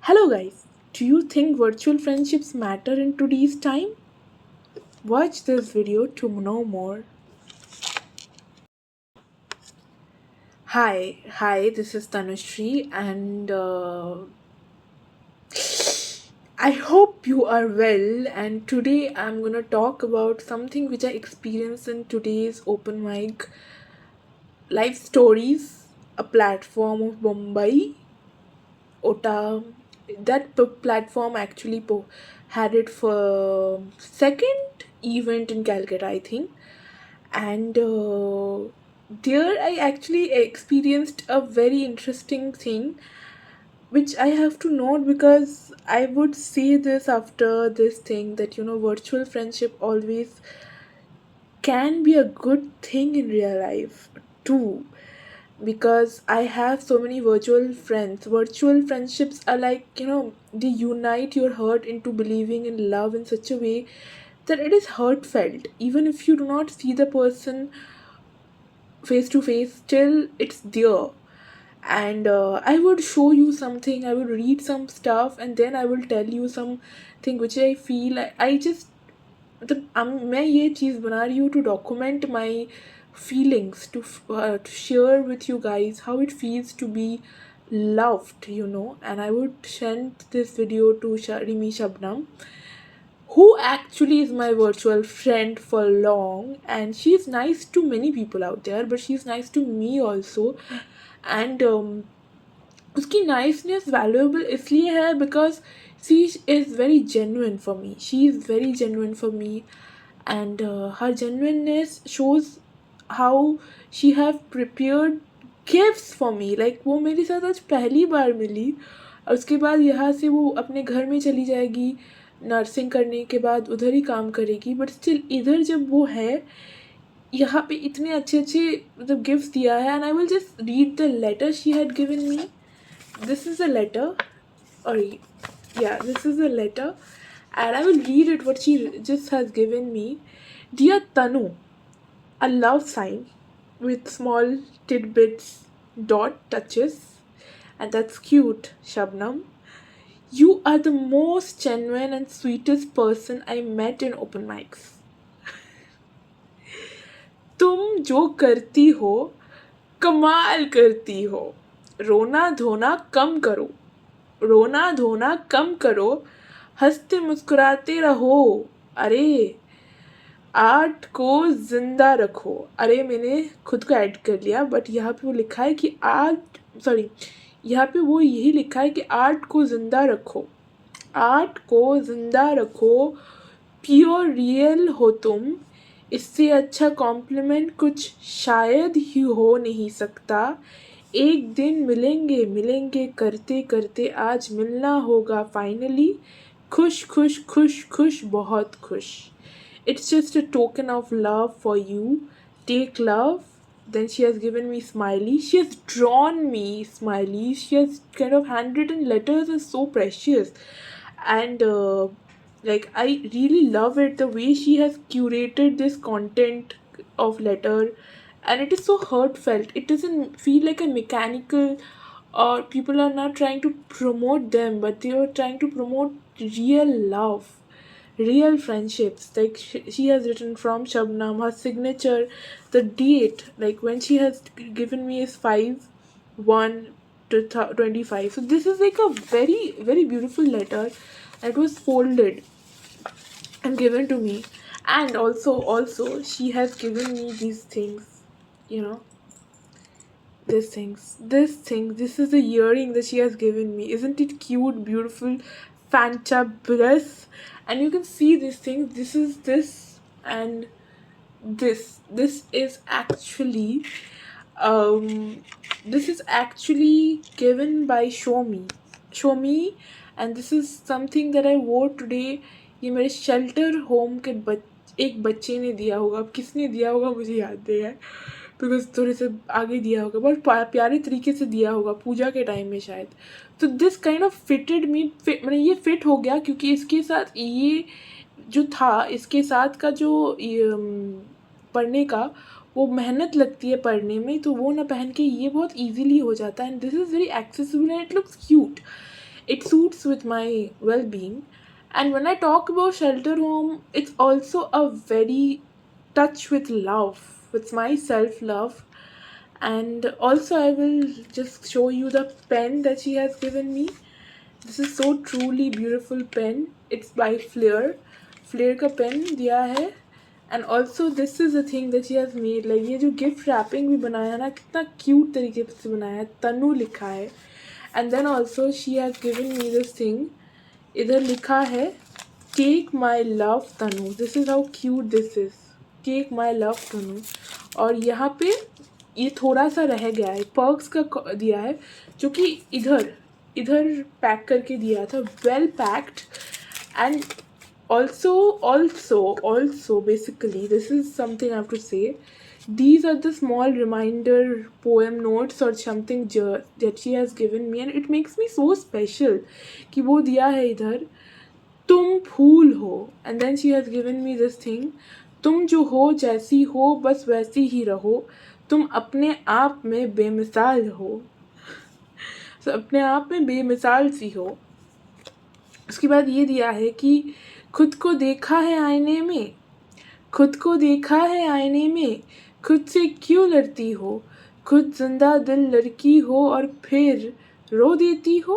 Hello, guys. Do you think virtual friendships matter in today's time? Watch this video to know more. Hi, this is Tanushree, and I hope you are well. And today I'm gonna talk about something which I experienced in today's open mic live stories, a platform of Mumbai Ota. That platform actually had it for second event in Calcutta, I think, and there I actually experienced a very interesting thing, which I have to note because I would say this after this thing that virtual friendship always can be a good thing in real life too, because I have so many virtual friends. Virtual friendships are like, they unite your heart into believing in love in such a way that it is heartfelt. Even if you do not see the person face to face, still it's there. And I would show you something, I would read some stuff, and then I will tell you something which I feel I just मैं ये चीज़ बना रही हूँ to document my feelings, to share with you guys how it feels to be loved, and I would send this video to Rimi Shabnam, who actually is my virtual friend for long, and she's nice to many people out there, but she's nice to me also. And उसकी niceness valuable इसलिए है because she is very genuine for me, she is very genuine for me, and her genuineness shows how she have prepared gifts for me. Like वो मेरे साथ आज पहली बार मिली, और उसके बाद यहाँ से वो अपने घर में चली जाएगी, नर्सिंग करने के बाद उधर ही काम करेगी, बट स्टिल इधर जब वो है यहाँ पे इतने अच्छे अच्छे मतलब गिफ्ट्स दिया है. And I will just read the letter she had given me. This is a letter, or yeah, this is a letter, and I will read it what she just has given me. Dear Tanu, a love sign with small tidbits, dot touches, and that's cute, Shabnam. You are the most genuine and sweetest person I met in open mics. तुम जो करती हो कमाल करती हो. रोना धोना कम करो, रोना धोना कम करो, हंसते मुस्कुराते रहो. अरे आर्ट को जिंदा रखो. अरे मैंने खुद को ऐड कर लिया, बट यहाँ पे वो लिखा है कि आर्ट, सॉरी, यहाँ पे वो यही लिखा है कि आर्ट को जिंदा रखो, आर्ट को जिंदा रखो, प्योर रियल हो तुम. इससे अच्छा कॉम्प्लीमेंट कुछ शायद ही हो नहीं सकता. एक दिन मिलेंगे मिलेंगे करते करते आज मिलना होगा फाइनली. खुश खुश खुश खुश बहुत खुश. It's just a token of love for you. Take love. Then she has given me smiley. She has drawn me smiley. She has kind of handwritten letters are so precious. And like I really love it the way she has curated this content of letter, and it is so heartfelt. It doesn't feel like a mechanical, or people are not trying to promote them, but they are trying to promote real love, real friendships. Like she has written from Shabnam, her signature, the date, like when she has given me is 5/1 to 25. So this is like a very very beautiful letter that was folded and given to me. And also she has given me these things, you know this is the earring that she has given me. Isn't it cute, beautiful, fantabulous? And you can see these things. This is this, and this is actually given by Shomi, and this is something that I wore today. ये मेरे shelter home के एक बच्चे ने दिया होगा. अब किसने दिया होगा मुझे याद नहीं है, बिकॉज थोड़े से आगे दिया होगा, बहुत प्यारे तरीके से दिया होगा पूजा के टाइम में शायद. तो दिस काइंड ऑफ फिटेड मी, मैंने ये फिट हो गया क्योंकि इसके साथ ये जो था, इसके साथ का जो पढ़ने का वो मेहनत लगती है पढ़ने में, तो वो ना पहन के ये बहुत इजीली हो जाता है. And this is very accessible and it looks cute. It suits with my well-being. And when I talk about shelter home, it's also a very touch with love, with my self-love. And also I will just show you the pen that she has given me. This is so truly beautiful pen. It's by Flair. Flair का pen दिया है. And also this is a thing that she has made. Like ये जो gift wrapping भी बनाया ना, कितना cute तरीके से बनाया है. तनु लिखा है. And then also she has given me this thing. इधर लिखा है Take my love Tanu. This is how cute this is. Take my love तनु. और यहाँ पे ये थोड़ा सा रह गया है. पर्क्स का दिया है जो कि इधर पैक करके दिया था. Well packed. And also basically this is something I have to say. These are the small reminder poem notes or something that she has given me, and it makes me so special कि वो दिया है इधर. तुम फूल हो. And then she has given me this thing. तुम जो हो जैसी हो बस वैसी ही रहो. तुम अपने आप में बेमिसाल हो. तो अपने आप में बेमिसाल सी हो. उसके बाद ये दिया है कि खुद को देखा है आईने में. खुद को देखा है आईने में. खुद से क्यों लड़ती हो. खुद जिंदा दिल लड़की हो और फिर रो देती हो.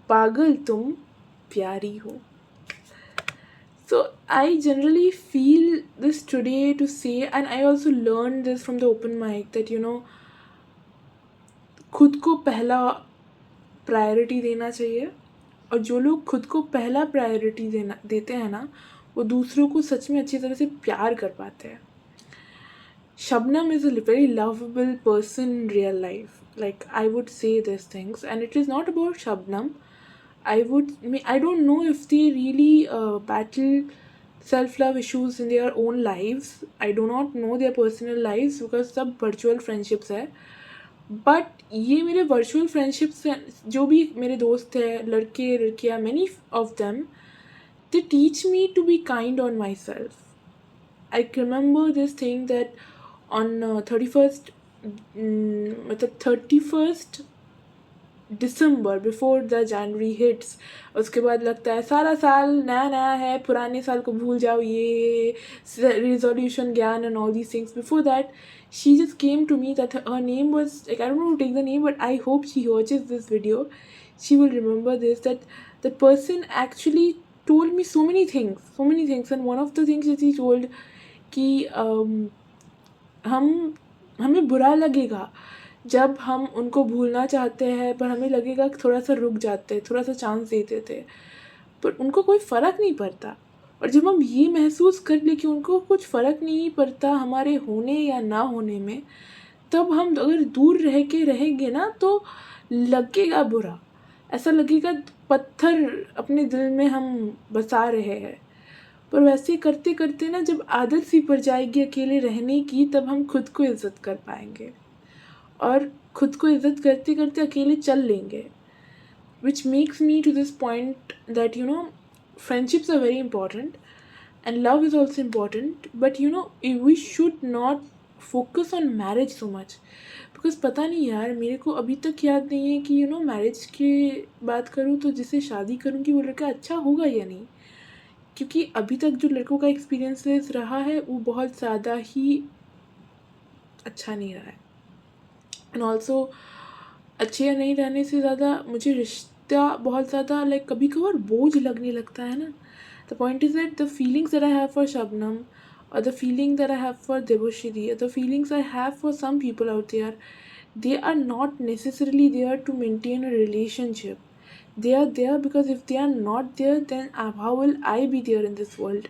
पागल तुम प्यारी हो. So I generally feel this today to say, and I also learned this from the open mic, that खुद को पहला प्रायोरिटी देना चाहिए. और जो लोग खुद को पहला प्रायोरिटी देते हैं ना, वो दूसरों को सच में अच्छी तरह से प्यार कर पाते हैं. Shabnam is a very lovable person in real life. Like, I would say these things, and it is not about Shabnam. I don't know if they really battle self-love issues in their own lives. I do not know their personal lives because सब virtual friendships है. But ये मेरे virtual friendships जो भी मेरे दोस्त हैं, लड़के लड़कियाँ, many of them, they teach me to be kind on my self. I remember this thing that on 31st December, before the January hits, उसके बाद लगता है सारा साल नया नया है, पुराने साल को भूल जाओ, ये resolution ज्ञान and all these things. Before that, she just came to me that her name was, like, I don't know to take the name, but I hope she watches this video. She will remember this, that the person actually told me so many things, and one of the things that he told कि हमें बुरा लगेगा जब हम उनको भूलना चाहते हैं, पर हमें लगेगा कि थोड़ा सा रुक जाते, थोड़ा सा चांस देते थे, पर उनको कोई फ़र्क नहीं पड़ता. और जब हम ये महसूस कर ले कि उनको कुछ फ़र्क नहीं पड़ता हमारे होने या ना होने में, तब हम अगर दूर रह के रहेंगे ना तो लगेगा बुरा. ऐसा लगेगा पत्थर अपने दिल में हम बसा रहे हैं. पर वैसे करते करते ना, जब आदत सी पड़ जाएगी अकेले रहने की, तब हम खुद को इज़्ज़त कर पाएंगे और खुद को इज़्ज़त करते करते अकेले चल लेंगे. Which makes me to this point that friendships are very important and love is also important, but we should not focus on marriage so much, because पता नहीं यार, मेरे को अभी तक याद नहीं है कि मैरिज की बात करूँ तो जिसे शादी करूँगी वो लड़का अच्छा होगा या नहीं. क्योंकि अभी तक जो लड़कों का एक्सपीरियंसेस रहा है वो बहुत ज़्यादा ही अच्छा नहीं रहा है. एंड ऑल्सो अच्छे नहीं रहने से ज़्यादा मुझे रिश्ता बहुत ज़्यादा कभी कभार बोझ लगने लगता है ना. The point is that the feelings that I have for Shabnam, or the feeling that I have for Debashri, or the feelings I have for some people out there, they are not necessarily there to maintain a relationship. They are there because if they are not there, then how will I be there in this world?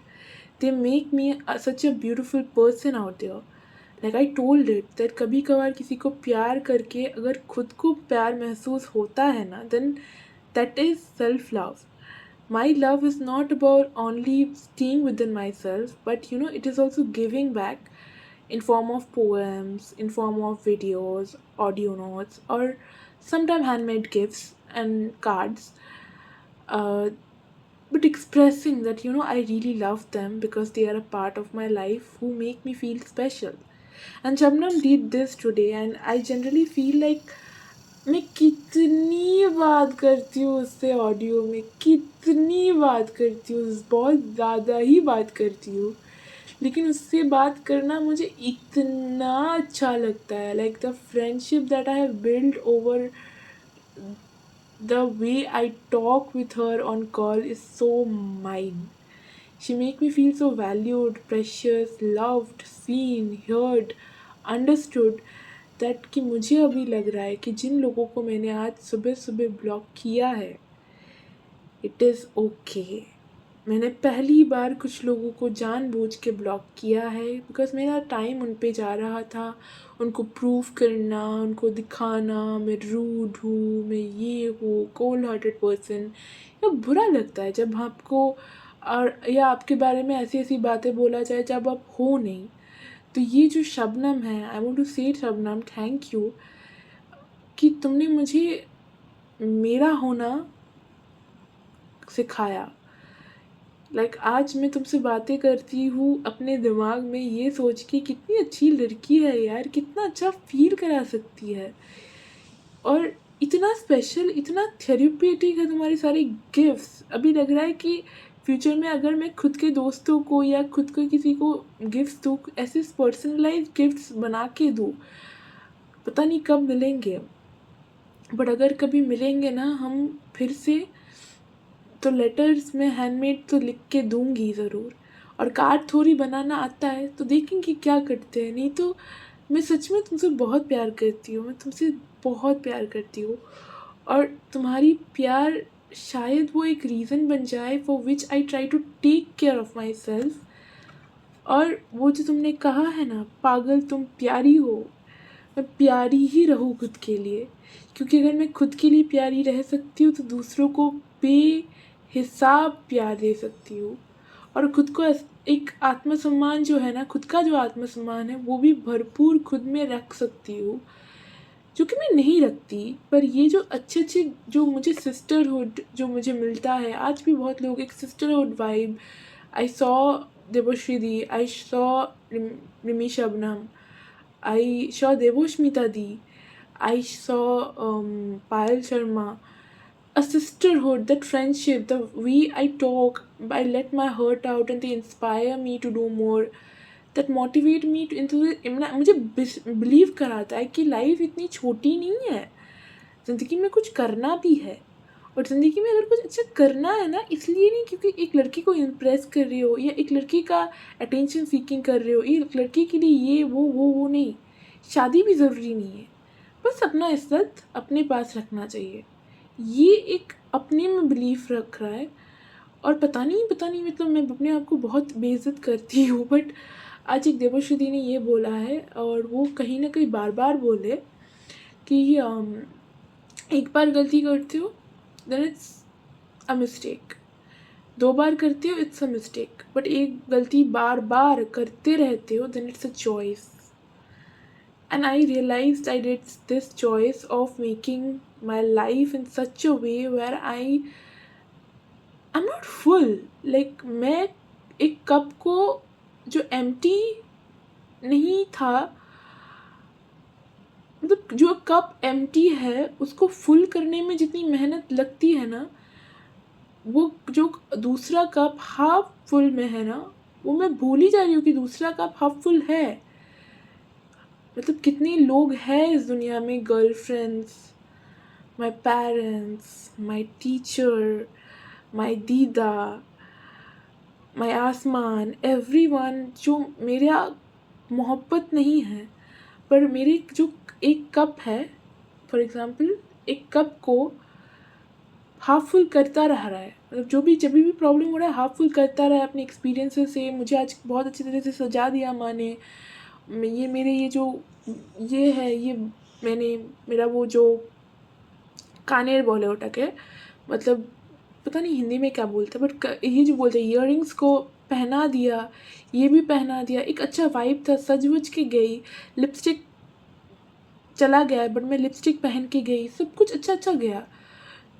They make me such a beautiful person out there. Like I told it, that कभी कभार किसी को प्यार करके अगर खुद को प्यार महसूस होता है ना, then that is self-love. My love is not about only staying within myself, but it is also giving back in form of poems, in form of videos, audio notes, or sometimes handmade gifts and cards. But expressing that I really love them because they are a part of my life who make me feel special. And Shabnam did this today, and I generally feel like मैं कितनी बात करती हूँ उससे audio में, कितनी बात करती हूँ, बहुत ज़्यादा ही बात करती हूँ। लेकिन उससे बात करना मुझे इतना अच्छा लगता है, like the friendship that I have build over the way I talk with her on call is so mine. She make me feel so valued, precious, loved, seen, heard, understood that कि मुझे अभी लग रहा है कि जिन लोगों को मैंने आज सुबह सुबह ब्लॉक किया है, इट इज़ ओके। मैंने पहली बार कुछ लोगों को जानबूझ के ब्लॉक किया है बिकॉज़ मेरा टाइम उन पे जा रहा था, उनको प्रूव करना, उनको दिखाना मैं रूड हूँ, मैं ये हूँ, कोल्ड हार्टेड पर्सन। या बुरा लगता है जब आपको और या आपके बारे में ऐसी-ऐसी बातें बोला जाए जब आप हो नहीं। तो ये जो शबनम है, आई वांट टू से शबनम थैंक यू कि तुमने मुझे मेरा होना सिखाया। लाइक आज मैं तुमसे बातें करती हूँ अपने दिमाग में ये सोच के कितनी अच्छी लड़की है यार, कितना अच्छा फील करा सकती है। और इतना स्पेशल, इतना थेरेप्यूटिक है तुम्हारे सारे गिफ्ट्स। अभी लग रहा है कि फ्यूचर में अगर मैं खुद के दोस्तों को या खुद को किसी को गिफ्ट्स दूँ, ऐसे पर्सनलाइज गिफ्ट्स बना के दूँ, पता नहीं कब मिलेंगे, बट अगर कभी मिलेंगे ना हम फिर से, तो लेटर्स में हैंडमेड तो लिख के दूंगी ज़रूर। और कार्ड थोड़ी बनाना आता है तो देखेंगे क्या करते हैं। नहीं तो मैं सच में तुमसे बहुत प्यार करती हूँ, मैं तुमसे बहुत प्यार करती हूँ। और तुम्हारी प्यार शायद वो एक रीज़न बन जाए for which I try to take care of my self. और वो जो तुमने कहा है ना, पागल तुम प्यारी हो, मैं प्यारी ही रहूँ खुद के लिए। क्योंकि अगर मैं खुद के लिए प्यारी रह सकती हूँ तो दूसरों को बेहिसाब प्यार दे सकती हूँ। और खुद को एक आत्मसम्मान जो है ना, खुद का जो आत्मसम्मान है वो भी भरपूर खुद में रख सकती हूँ, जो कि मैं नहीं रखती। पर ये जो अच्छे अच्छे जो मुझे सिस्टरहुड जो मुझे मिलता है, आज भी बहुत लोग एक sisterhood vibe I saw Devashree di, I saw Rimi Shabnam, I saw Devoshmita Di, I saw Payal Sharma. A sisterhood, that friendship, the way I talk, I let my heart out and they inspire me to do more. That motivate me to into the मुझे believe कराता है कि life इतनी छोटी नहीं है, ज़िंदगी में कुछ करना भी है। और ज़िंदगी में अगर कुछ अच्छा करना है ना, इसलिए नहीं क्योंकि एक लड़की को इम्प्रेस कर रही हो या एक लड़की का अटेंशन सीकिंग कर रहे हो, एक लड़की के लिए ये वो नहीं। शादी भी ज़रूरी नहीं है, बस अपना इज्जत अपने पास रखना चाहिए। ये एक अपने में बिलीफ रख रहा है। और पता नहीं मतलब मैं अपने आप को बहुत बेइज्जत करती हूँ, बट आज एक देवश्री ने ये बोला है और वो कहीं ना कहीं बार बार बोले कि एक बार गलती करते हो देन इट्स अ मिस्टेक, 2 बार करते हो इट्स अ मिस्टेक, बट एक गलती बार बार करते रहते हो then it's a choice. And I realized I did this choice of making my life in such a way where I'm not full. Like मैं एक cup को जो empty नहीं था, मतलब जो कप empty है उसको full करने में जितनी मेहनत लगती है ना, वो जो दूसरा कप हाफ फुल में है ना, वो मैं भूल ही जा रही हूँ कि दूसरा कप हाफ फुल है। मतलब कितने लोग हैं इस दुनिया में, girlfriends, my parents, my teacher, my दीदा, माई आसमान, एवरीवन जो मेरा मोहब्बत नहीं है, पर मेरे जो एक कप है, फॉर एग्ज़ाम्पल एक कप को हाफ फुल करता रह रहा है, मतलब जो भी जब भी प्रॉब्लम हो रहा है हाफ फुल करता रहा है अपने एक्सपीरियंसेस से। मुझे आज बहुत अच्छी तरह से सजा दिया माँ ने। ये मेरे ये जो ये है, ये मैंने मेरा वो जो कानेर बोले उठक है, मतलब पता नहीं हिंदी में क्या बोलते हैं, बट ये जो बोलते हैं ईयरिंग्स को पहना दिया, ये भी पहना दिया। एक अच्छा वाइब था, सज वज के गई, लिपस्टिक चला गया बट मैं लिपस्टिक पहन के गई, सब कुछ अच्छा अच्छा गया।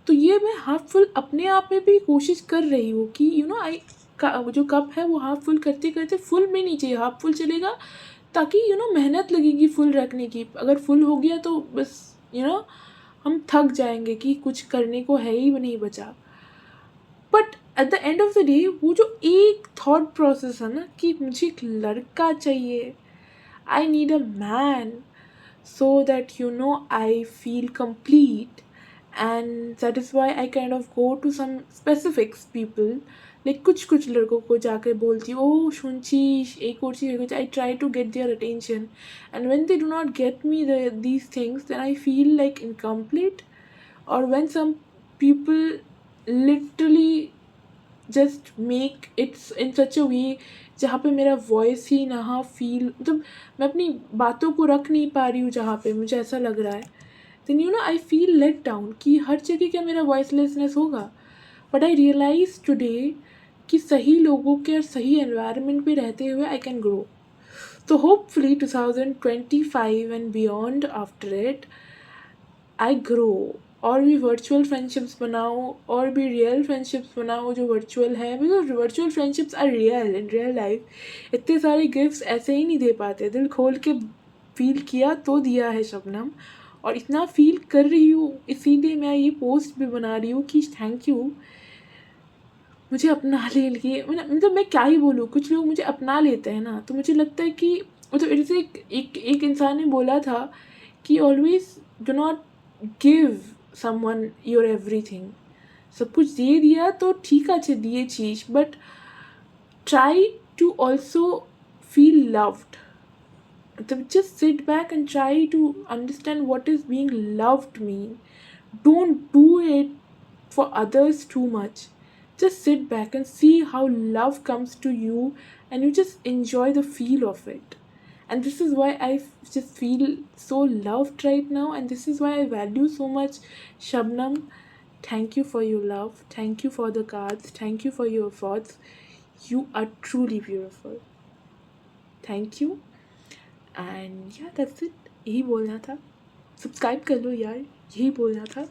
तो ये मैं हाफ फुल अपने आप में भी कोशिश कर रही हूँ कि आई जो कप है वो हाफ फुल करते करते फुल में नहीं चाहिए, हाफ फुल चलेगा, ताकि मेहनत लगेगी फुल रखने की। अगर फुल हो गया तो बस हम थक जाएंगे कि कुछ करने को है ही नहीं बचा। But at the end of the day वो जो एक थॉट प्रोसेस है ना कि मुझे एक लड़का चाहिए, I need a man, so that I feel complete, and that is why I kind of go to some specifics people, like कुछ लड़कों को जाकर बोलती हूँ ओ शुंची एक और चीज़ कुछ, I try to get their attention, and when they do not get me these things, then I feel like incomplete. Or when some people literally just make its in such a way जहाँ पे मेरा voice ही ना feel, मतलब मैं अपनी बातों को रख नहीं पा रही हूँ जहाँ पे मुझे ऐसा लग रहा है, then I feel let down कि हर जगह क्या मेरा वॉइसलेसनेस होगा। बट आई रियलाइज टुडे कि सही लोगों के और सही एनवायरनमेंट पे रहते हुए आई कैन ग्रो। तो hopefully 2025 and beyond after it I grow, और भी वर्चुअल फ्रेंडशिप्स बनाओ और भी रियल फ्रेंडशिप्स बनाओ जो वर्चुअल है, because virtual friendships are real in real life. इतने सारे गिफ्ट्स ऐसे ही नहीं दे पाते, दिल खोल के फील किया तो दिया है शबनम, और इतना फील कर रही हूँ इसीलिए मैं ये पोस्ट भी बना रही हूँ कि थैंक यू मुझे अपना ले लिए। मतलब मैं क्या ही बोलूँ, कुछ लोग मुझे अपना लेते हैं ना तो मुझे लगता है कि मतलब जैसे एक इंसान ने बोला था कि always do not give someone your everything. सब कुछ दे दिया तो ठीक আছে दिए चीज़, but try to also feel loved. मतलब just sit back and try to understand what is being loved mean. Don't do it for others too much. Just sit back and see how love comes to you, and you just enjoy the feel of it. And this is why I just feel so loved right now, and this is why I value so much Shabnam. Thank you for your love. Thank you for the cards. Thank you for your efforts. You are truly beautiful. Thank you. And या that's it, यही बोलना था। Subscribe कर लो यार, यही बोलना था।